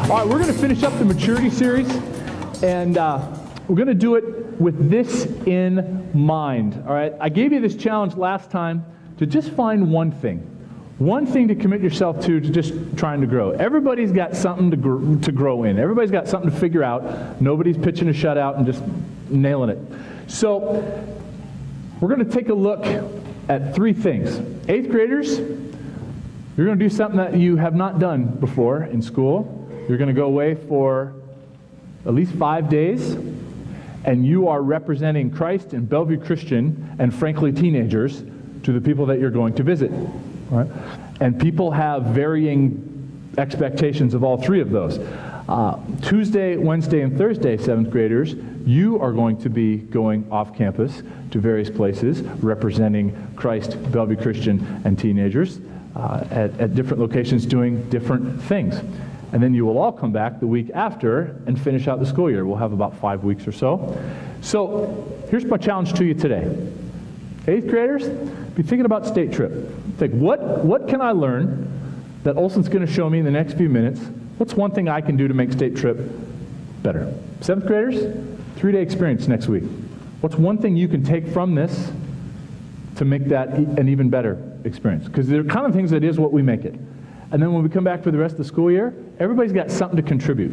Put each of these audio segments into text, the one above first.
All right, we're going to finish up the maturity series, and we're going to do it with this in mind. All right, I gave you this challenge last time to just find one thing to commit yourself to just trying to grow. Everybody's got something to grow in. Everybody's got something to figure out. Nobody's pitching a shutout and just nailing it. So we're going to take a look at three things. 8th graders, you're going to do something that you have not done before in school. You're going to go away for at least 5 days, and you are representing Christ and Bellevue Christian and frankly teenagers to the people that you're going to visit. All right? And people have varying expectations of all three of those. Tuesday, Wednesday, and Thursday, 7th graders, you are going to be going off campus to various places representing Christ, Bellevue Christian, and teenagers at different locations doing different things. And then you will all come back the week after and finish out the school year. We'll have about 5 weeks or so. So here's my challenge to you today. 8th graders, be thinking about state trip. Think, what can I learn that Olson's going to show me in the next few minutes? What's one thing I can do to make state trip better? 7th graders, 3-day experience next week. What's one thing you can take from this to make that an even better experience? Because there are kind of things that is what we make it. And then when we come back for the rest of the school year, everybody's got something to contribute.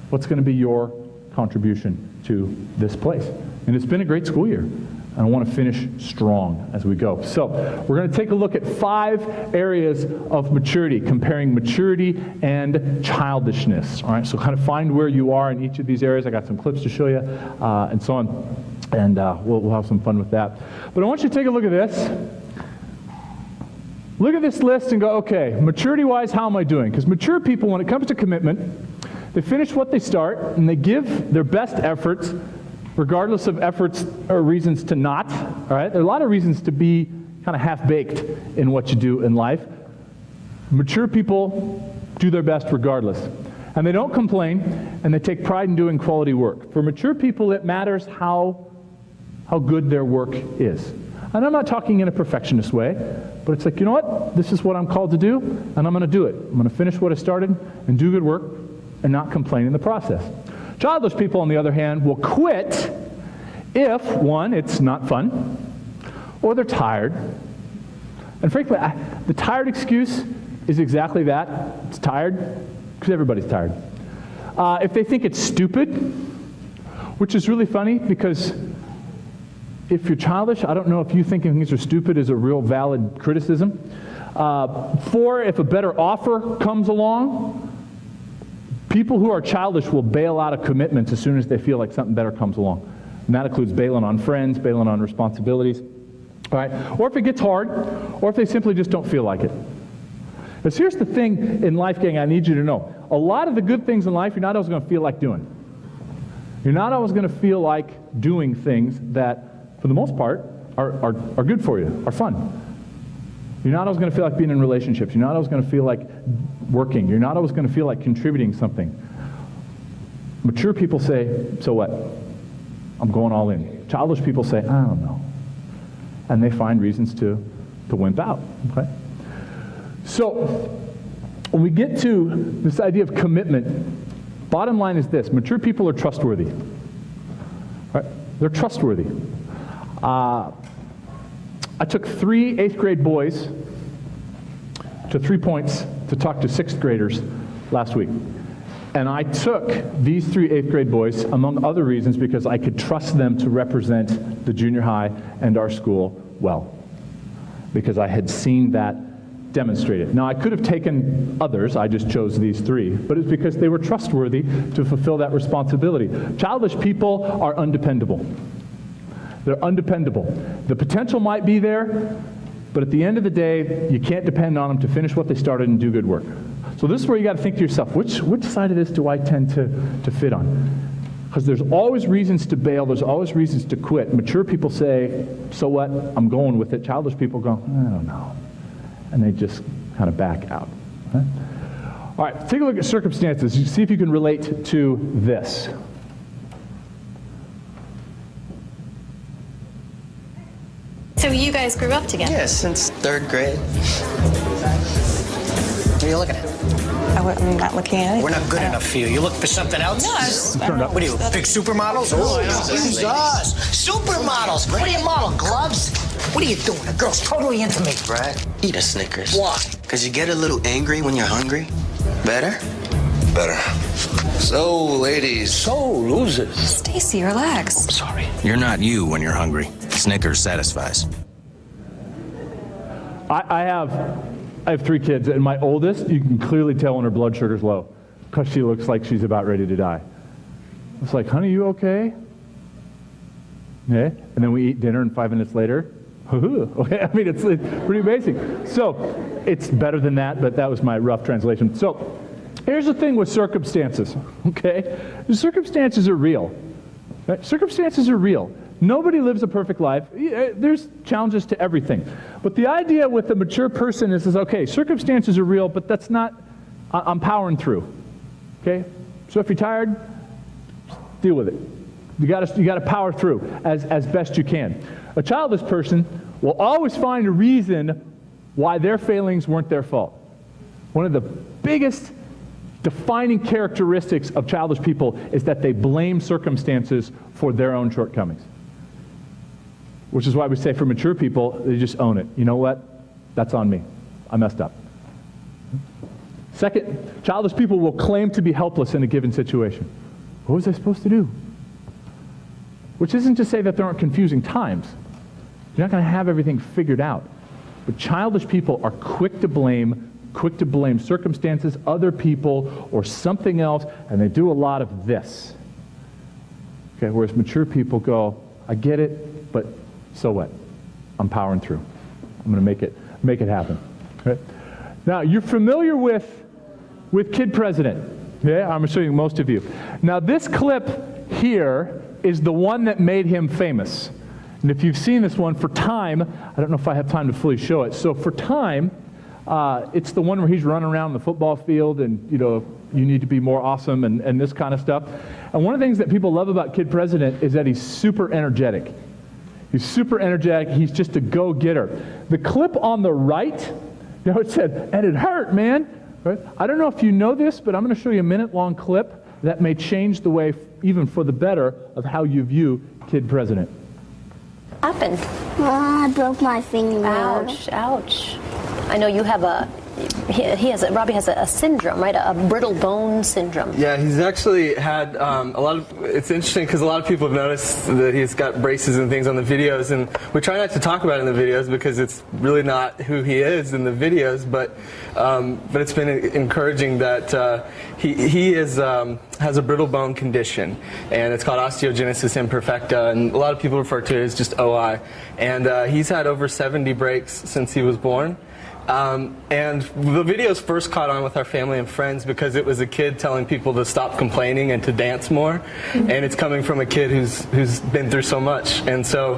What's going to be your contribution to this place? And it's been a great school year. And I want to finish strong as we go. So we're going to take a look at 5 areas of maturity, comparing maturity and childishness. All right, so kind of find where you are in each of these areas. I got some clips to show you and so on. And we'll have some fun with that. But I want you to take a look at this. Look at this list and go, okay, maturity-wise, how am I doing? Because mature people, when it comes to commitment, they finish what they start, and they give their best efforts, regardless of efforts or reasons to not. All right? There are a lot of reasons to be kind of half-baked in what you do in life. Mature people do their best regardless. And they don't complain, and they take pride in doing quality work. For mature people, it matters how good their work is. And I'm not talking in a perfectionist way, but it's like, you know what? This is what I'm called to do, and I'm going to do it. I'm going to finish what I started and do good work and not complain in the process. Childish people, on the other hand, will quit if, one, it's not fun, or they're tired. And frankly, the tired excuse is exactly that. It's tired, because everybody's tired. If they think it's stupid, which is really funny, because if you're childish, I don't know if you thinking things are stupid is a real valid criticism. 4, if a better offer comes along, people who are childish will bail out of commitments as soon as they feel like something better comes along. And that includes bailing on friends, bailing on responsibilities. All right? Or if it gets hard, or if they simply just don't feel like it. Because here's the thing in life, gang, I need you to know. A lot of the good things in life you're not always going to feel like doing. You're not always going to feel like doing things that, for the most part, are good for you, are fun. You're not always going to feel like being in relationships. You're not always going to feel like working. You're not always going to feel like contributing something. Mature people say, so what? I'm going all in. Childish people say, I don't know. And they find reasons to wimp out. Okay? So, when we get to this idea of commitment, bottom line is this. Mature people are trustworthy. Right? They're trustworthy. I took 3 8th grade boys to 3 points to talk to 6th graders last week. And I took these 3 8th grade boys, among other reasons, because I could trust them to represent the junior high and our school well. Because I had seen that demonstrated. Now, I could have taken others. I just chose these 3. But it's because they were trustworthy to fulfill that responsibility. Childish people are undependable. They're undependable. The potential might be there, but at the end of the day, you can't depend on them to finish what they started and do good work. So this is where you got to think to yourself, which side of this do I tend to fit on? Because there's always reasons to bail. There's always reasons to quit. Mature people say, so what? I'm going with it. Childish people go, I don't know. And they just kind of back out. Okay? All right, take a look at circumstances. See if you can relate to this. So you guys grew up together? Yeah, since 3rd grade. are you looking at? I'm not looking at it. We're not good enough for you. You looking for something else? No, I don't know. What are you, big supermodels? Oh, Jesus. Supermodels. What do you model, gloves? What are you doing? The girl's totally into me. Brad, eat a Snickers. Why? Because you get a little angry when you're hungry. Better? Better. So, ladies. So, losers. Stacy, relax. I'm sorry. You're not you when you're hungry. Snickers satisfies. I have 3 kids, and my oldest, you can clearly tell when her blood sugar's low because she looks like she's about ready to die. It's like, honey, you okay? Yeah. And then we eat dinner, and 5 minutes later, okay. I mean, it's pretty basic. So it's better than that, but that was my rough translation. So here's the thing with circumstances, okay? The circumstances are real. Right? Circumstances are real. Nobody lives a perfect life. There's challenges to everything. But the idea with a mature person is okay, circumstances are real, but that's not, I'm powering through. Okay? So if you're tired, deal with it. You gotta power through as best you can. A childless person will always find a reason why their failings weren't their fault. One of the biggest defining characteristics of childish people is that they blame circumstances for their own shortcomings. Which is why we say for mature people, they just own it. You know what? That's on me. I messed up. Second, childish people will claim to be helpless in a given situation. What was I supposed to do? Which isn't to say that there aren't confusing times. You're not going to have everything figured out. But childish people are quick to blame circumstances, other people, or something else, and they do a lot of this. Okay, whereas mature people go, I get it, but so what? I'm powering through. I'm going to make it happen. Okay? Now, you're familiar with Kid President. Yeah, I'm assuming most of you. Now, this clip here is the one that made him famous. And if you've seen this one, for Time, I don't know if I have time to fully show it. So for Time, it's the one where he's running around the football field and, you need to be more awesome and this kind of stuff. And one of the things that people love about Kid President is that he's super energetic. He's super energetic. He's just a go-getter. The clip on the right, it said, and it hurt, man. Right? I don't know if you know this, but I'm going to show you a minute-long clip that may change the way, even for the better, of how you view Kid President. Happened? I broke my finger. Ouch, ouch. I know you have Robbie has a syndrome, right? A brittle bone syndrome. Yeah, he's actually had a lot of, it's interesting because a lot of people have noticed that he's got braces and things on the videos, and we try not to talk about it in the videos because it's really not who he is in the videos, but it's been encouraging that he has a brittle bone condition, and it's called osteogenesis imperfecta, and a lot of people refer to it as just OI, and he's had over 70 breaks since he was born. And the videos first caught on with our family and friends because it was a kid telling people to stop complaining and to dance more, and it's coming from a kid who's been through so much, and so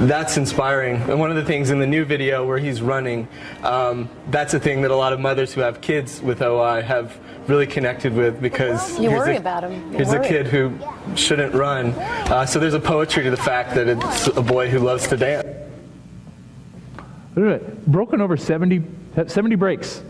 that's inspiring. And one of the things in the new video where he's running, that's a thing that a lot of mothers who have kids with OI have really connected with, because you worry about him. Here's a kid who shouldn't run. So there's a poetry to the fact that it's a boy who loves to dance. Broken over 70 breaks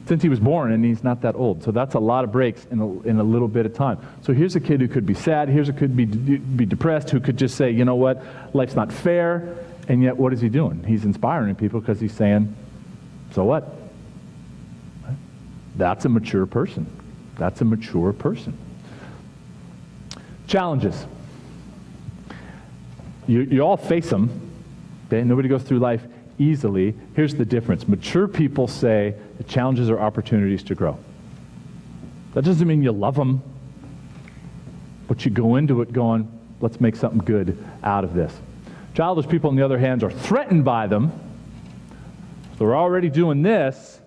since he was born, and he's not that old. So that's a lot of breaks in a little bit of time. So here's a kid who could be sad, here's a kid who could be depressed, who could just say, you know what, life's not fair, and yet what is he doing? He's inspiring people because he's saying, so what? That's a mature person. That's a mature person. Challenges. You all face them. Okay? Nobody goes through life easily. Here's the difference. Mature people say the challenges are opportunities to grow. That doesn't mean you love them, but you go into it going, let's make something good out of this. Childish people, on the other hand, are threatened by them. They're already doing this,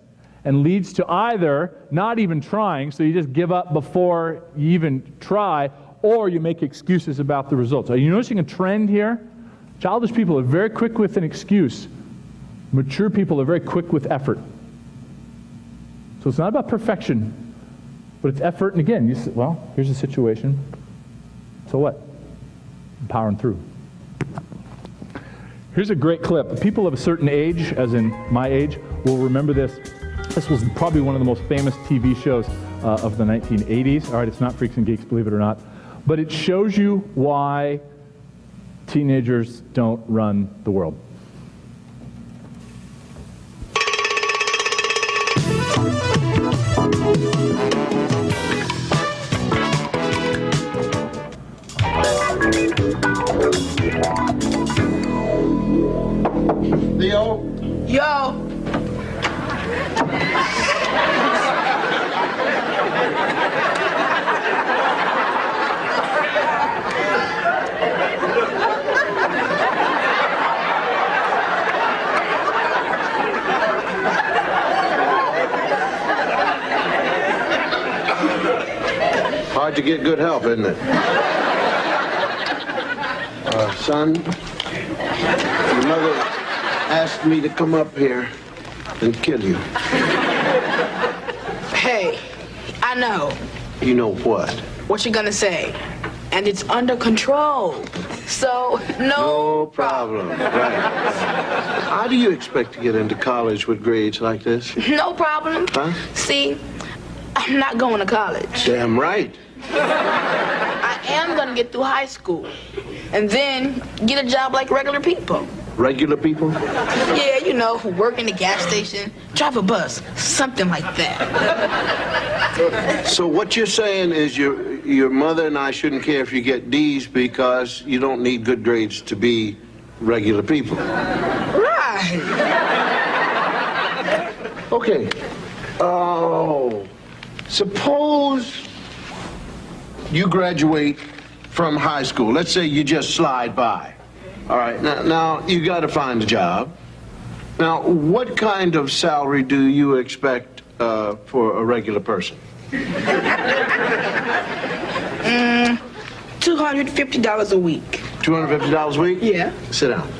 and leads to either not even trying, so you just give up before you even try, or you make excuses about the results. Are you noticing a trend here? Childish people are very quick with an excuse. Mature people are very quick with effort. So it's not about perfection, but it's effort. And again, you say, well, here's a situation. So what? I'm powering through. Here's a great clip. People of a certain age, as in my age, will remember this. This was probably one of the most famous TV shows of the 1980s. All right, it's not Freaks and Geeks, believe it or not. But it shows you why teenagers don't run the world. Theo? Yo. Hard to get good help, isn't it? Son, your mother asked me to come up here and kill you. Hey, I know. You know what? What you gonna say? And it's under control. So, no problem. Right. How do you expect to get into college with grades like this? No problem. Huh? See, I'm not going to college. Damn right. I am gonna get through high school and then get a job like regular people. Regular people? Yeah, you know, work in the gas station, drive a bus, something like that. So what you're saying is your mother and I shouldn't care if you get D's because you don't need good grades to be regular people. Right. Okay. Oh, suppose you graduate from high school. Let's say you just slide by. All right, now you got to find a job. Now, what kind of salary do you expect for a regular person? $250 a week. $250 a week? Yeah. Sit down.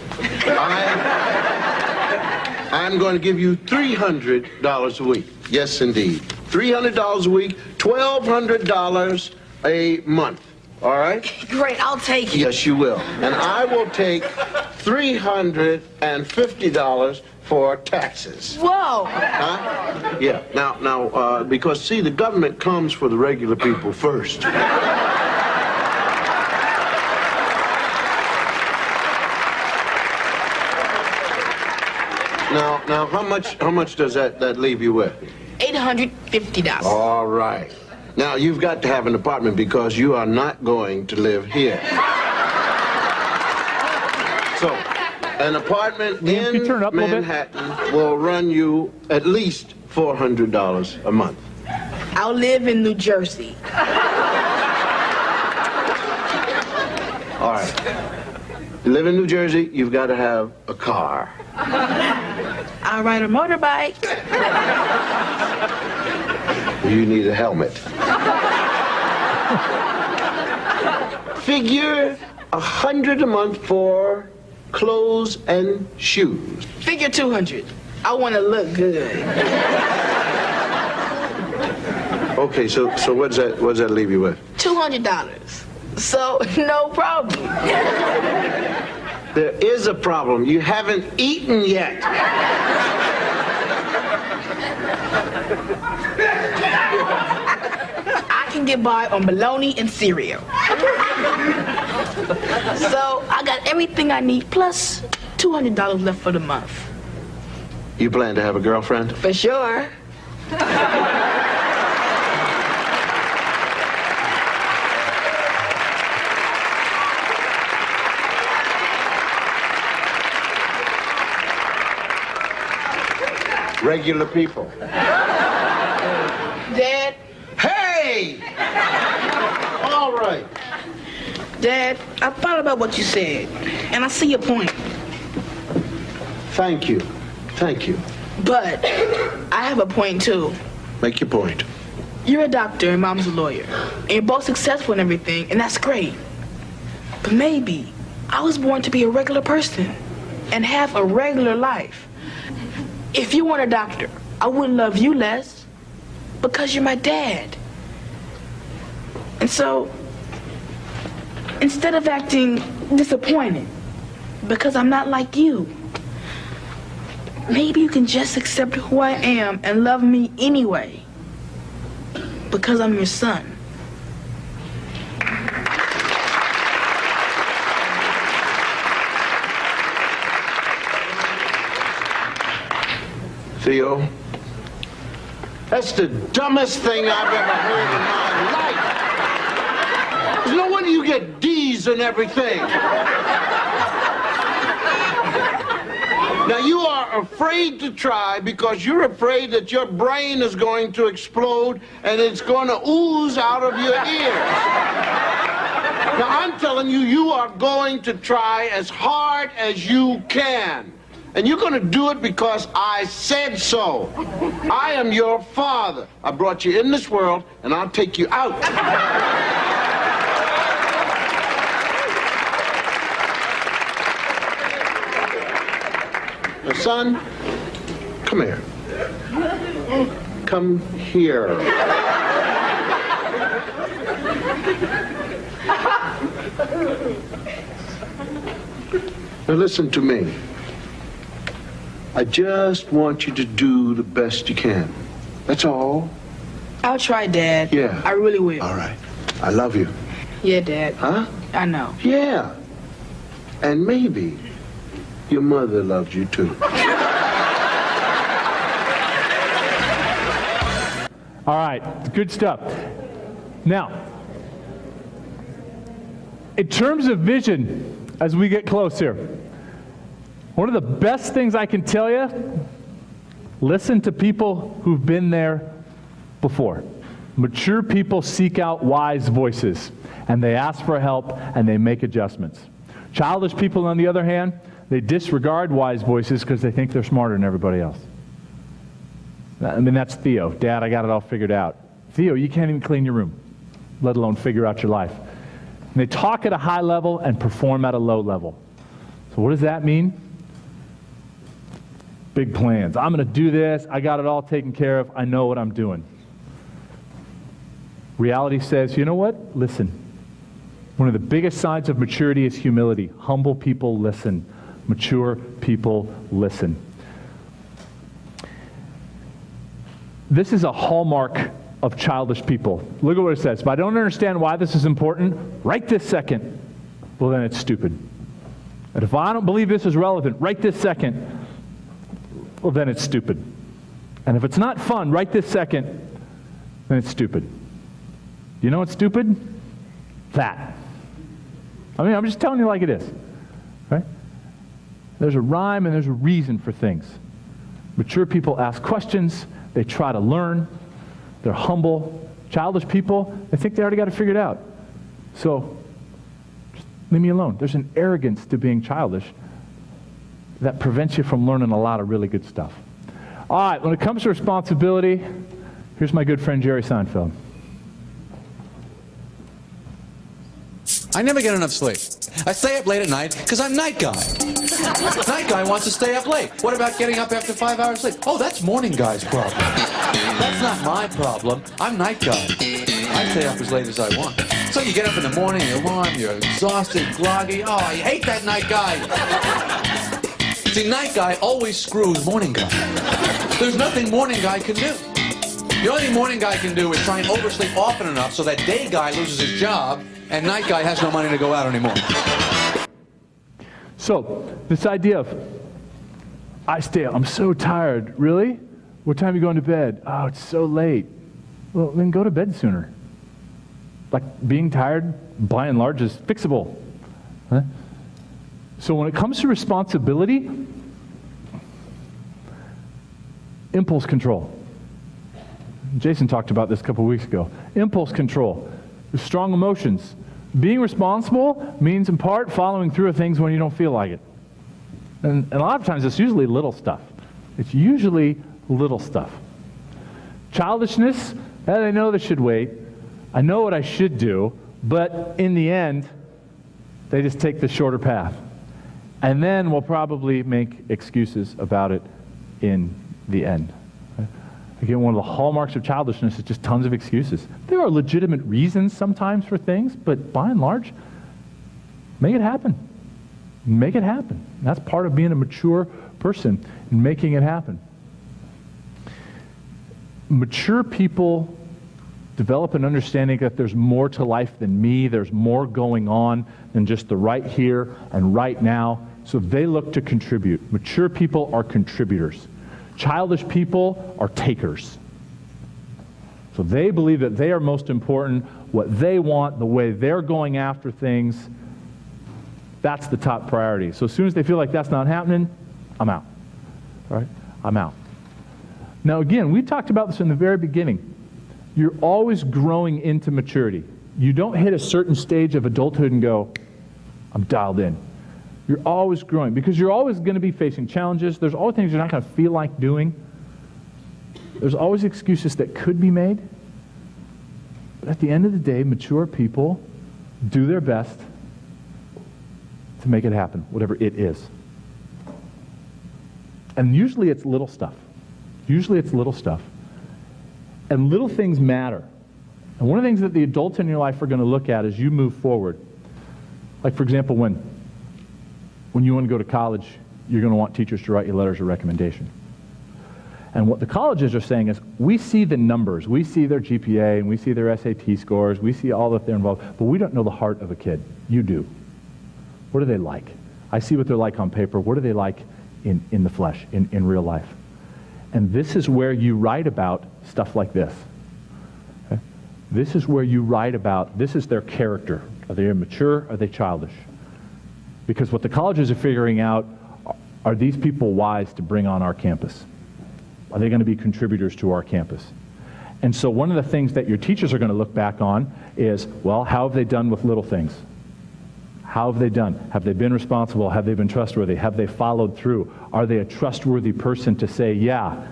I'm going to give you $300 a week. Yes, indeed. $300 a week, $1,200 a month. All right? Great, I'll take it. Yes, you will. And I will take $350 for taxes. Whoa. Huh? Yeah. Now, because, see, the government comes for the regular people first. Now, how much does that leave you with? $850. All right. Now, you've got to have an apartment because you are not going to live here. So, an apartment in Manhattan will run you at least $400 a month. I'll live in New Jersey. All right. You live in New Jersey, you've got to have a car. I'll ride a motorbike. You need a helmet. Figure $100 a month for clothes and shoes. Figure 200. I want to look good. Okay, so what does that leave you with? $200. So, no problem. There is a problem. You haven't eaten yet. I can get by on bologna and cereal. So, I got everything I need, plus $200 left for the month. You plan to have a girlfriend? For sure. Regular people. Dad. Hey! All right. Dad, I thought about what you said, and I see your point. Thank you. Thank you. But I have a point, too. Make your point. You're a doctor and Mom's a lawyer, and you're both successful and everything, and that's great. But maybe I was born to be a regular person and have a regular life. If you weren't a doctor, I wouldn't love you less because you're my dad. And so, instead of acting disappointed because I'm not like you, maybe you can just accept who I am and love me anyway. Because I'm your son. Theo, that's the dumbest thing I've ever heard in my life. There's no wonder you get D's and everything. Now, you are afraid to try because you're afraid that your brain is going to explode and it's going to ooze out of your ears. Now, I'm telling you, you are going to try as hard as you can. And you're going to do it because I said so. I am your father. I brought you in this world, and I'll take you out. Now, son, come here. Come here. Now, listen to me. I just want you to do the best you can. That's all. I'll try, Dad. Yeah. I really will. All right. I love you. Yeah, Dad. Huh? I know. Yeah. And maybe your mother loves you too. All right, good stuff. Now, in terms of vision, as we get close here, one of the best things I can tell you, listen to people who've been there before. Mature people seek out wise voices, and they ask for help, and they make adjustments. Childish people, on the other hand, they disregard wise voices because they think they're smarter than everybody else. I mean, that's Theo. Dad, I got it all figured out. Theo, you can't even clean your room, let alone figure out your life. And they talk at a high level and perform at a low level. So what does that mean? Big plans. I'm going to do this. I got it all taken care of. I know what I'm doing. Reality says, you know what? Listen. One of the biggest signs of maturity is humility. Humble people listen. Mature people listen. This is a hallmark of childish people. Look at what it says. If I don't understand why this is important right this second, well, then it's stupid. And if I don't believe this is relevant right this second, well, then it's stupid. And if it's not fun right this second, then it's stupid. You know what's stupid? That. I mean, I'm just telling you like it is. Right? There's a rhyme and there's a reason for things. Mature people ask questions. They try to learn. They're humble. Childish people, they think they already got it figured out. So, just leave me alone. There's an arrogance to being childish that prevents you from learning a lot of really good stuff. All right, when it comes to responsibility, here's my good friend Jerry Seinfeld. I never get enough sleep. I stay up late at night because I'm night guy. Night guy wants to stay up late. What about getting up after 5 hours sleep? Oh, that's morning guy's problem. That's not my problem. I'm night guy. I stay up as late as I want. So you get up in the morning, you're alarmed, you're exhausted, groggy. Oh, I hate that night guy. See, night guy always screws morning guy. There's nothing morning guy can do. The only thing morning guy can do is try and oversleep often enough so that day guy loses his job and night guy has no money to go out anymore. So, this idea of, I stay up, I'm so tired. Really? What time are you going to bed? Oh, it's so late. Well, then go to bed sooner. Like, being tired, by and large, is fixable. Huh? So when it comes to responsibility, impulse control. Jason talked about this a couple weeks ago. Impulse control. Strong emotions. Being responsible means, in part, following through with things when you don't feel like it. And a lot of times, it's usually little stuff. It's usually little stuff. Childishness, I know this should wait. I know what I should do, but in the end, they just take the shorter path. And then we'll probably make excuses about it in the end. Again, one of the hallmarks of childishness is just tons of excuses. There are legitimate reasons sometimes for things, but by and large, make it happen. Make it happen. That's part of being a mature person, making it happen. Mature people develop an understanding that there's more to life than me, there's more going on than just the right here and right now, so they look to contribute. Mature people are contributors. Childish people are takers. So they believe that they are most important, what they want, the way they're going after things, that's the top priority. So as soon as they feel like that's not happening, I'm out. All right? I'm out. Now again, we talked about this in the very beginning. You're always growing into maturity. You don't hit a certain stage of adulthood and go, I'm dialed in. You're always growing because you're always going to be facing challenges. There's always things you're not going to feel like doing. There's always excuses that could be made. But at the end of the day, mature people do their best to make it happen, whatever it is. And usually it's little stuff. Usually it's little stuff. And little things matter. And one of the things that the adults in your life are going to look at as you move forward, like for example, when you want to go to college, you're going to want teachers to write you letters of recommendation. And what the colleges are saying is, we see the numbers, we see their GPA, and we see their SAT scores, we see all that they're involved, but we don't know the heart of a kid. You do. What are they like? I see what they're like on paper. What are they like in the flesh, in real life? And this is where you write about stuff like this. Okay? This is where you write about, this is their character. Are they immature? Are they childish? Because what the colleges are figuring out, are these people wise to bring on our campus? Are they going to be contributors to our campus? And so one of the things that your teachers are going to look back on is, well, how have they done with little things? How have they done? Have they been responsible? Have they been trustworthy? Have they followed through? Are they a trustworthy person to say, yeah?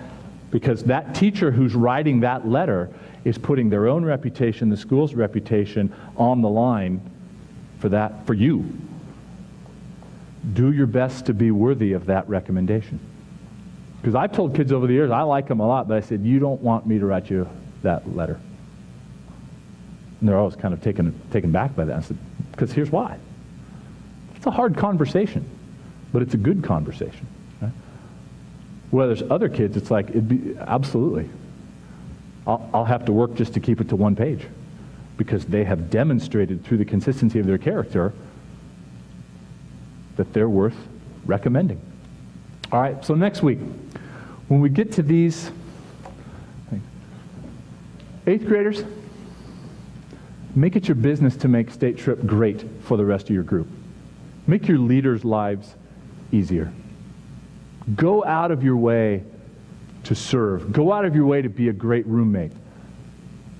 Because that teacher who's writing that letter is putting their own reputation, the school's reputation, on the line for you. Do your best to be worthy of that recommendation. Because I've told kids over the years, I like them a lot, but I said, you don't want me to write you that letter. And they're always kind of taken back by that. I said, because here's why. It's a hard conversation, but it's a good conversation. Right? Where there's other kids, it's like, it'd be, absolutely. I'll have to work just to keep it to one page, because they have demonstrated through the consistency of their character that they're worth recommending. All right, so next week, when we get to these 8th graders, make it your business to make State Trip great for the rest of your group. Make your leaders' lives easier. Go out of your way to serve. Go out of your way to be a great roommate.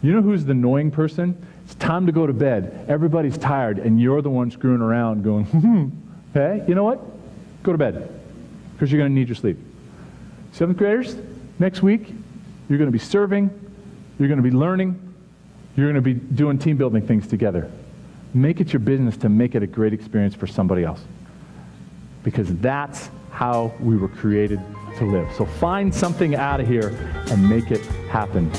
You know who's the annoying person? It's time to go to bed. Everybody's tired, and you're the one screwing around going, hey, you know what? Go to bed, because you're going to need your sleep. 7th graders, next week, you're going to be serving, you're going to be learning, you're going to be doing team building things together. Make it your business to make it a great experience for somebody else, because that's how we were created to live. So find something out of here and make it happen.